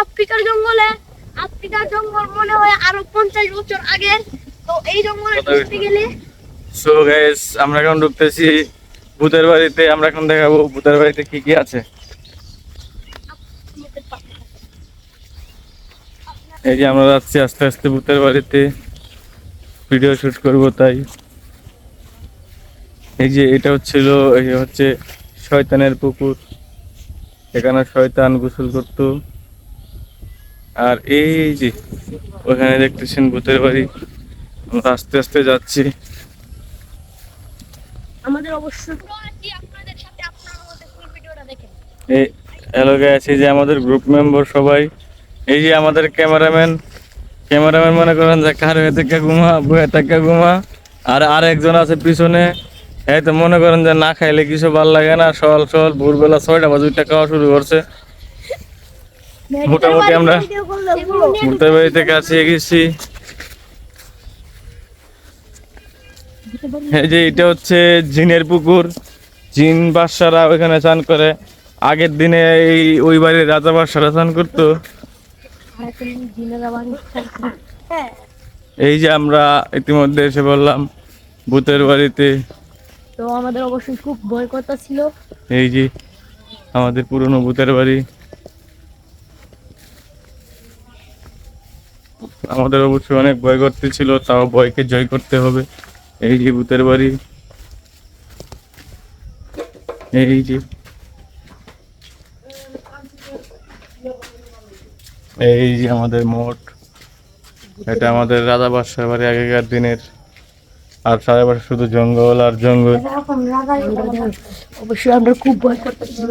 আফ্রিকার জঙ্গলে, আফ্রিকার জঙ্গল মনে হয় আরো 50 বছর আগে। তো এই জঙ্গলে ঢুকতে গেলে সো গাইস আমরা এখন ঢুকতেছি ভূতের বাড়িতে। আমরা এখন দেখাবো ভূতের বাড়িতে কি কি আছে। এই যে আমরা যাচ্ছি আস্তে আস্তে ভূতের বাড়িতে, ভিডিও শুট করব তাই। এই যে এটা হচ্ছিল, এই হচ্ছে শয়তানের পুকুর, এখানে শয়তান গোসল করতো। আর এই যে ওখানে দেখতেছেন ভূতের বাড়ি। আমরা আস্তে আস্তে যাচ্ছি। আমাদের অবশ্যই আপনাদের সাথে আপনারা আমাদের ফুল ভিডিওটা দেখেন। এই এলাকায় আছে যে আমাদের গ্রুপ মেম্বার সবাই। এই যে আমাদের ক্যামেরাম্যান মনে করেন যে কার হয়ে থেকে ঘুমা, বয়ে থেকে ঘুমা। আর আরেকজন আছে পিছনে, এই তো মনে করেন যে না খাইলে কিছু ভাল লাগে না। সকাল ভোরবেলা 6টা বাজে উঠে খাওয়া শুরু করছে। মোটামুটি আমরা ভূতের বাড়িতে কাছে গেছি। এই যে এটা হচ্ছে জিনের পুকুর, জিন বাদশারা ওইখানে চান করে। আগের দিনে ওই বাড়ির রাজা বাদশারা চান করতো। এই যে আমরা ইতিমধ্যে এসে বললাম ভূতের বাড়িতে। তো আমাদের অবশ্যই খুব ভয় কথা ছিল। এই যে আমাদের পুরনো ভূতের বাড়ি। আমাদের অবশ্যই অনেক ভয় করতে ছিল, তাও ভয়কে জয় করতে হবে। এই যে ভূতের বাড়ি, এই যে আমাদের মঠ। এটা আমাদের রাজা বাদশার বাড়ি আগেকার দিনের। আর চারপাশে শুধু জঙ্গল আর জঙ্গল। অবশ্যই আমরা খুব ভয় করতেছি।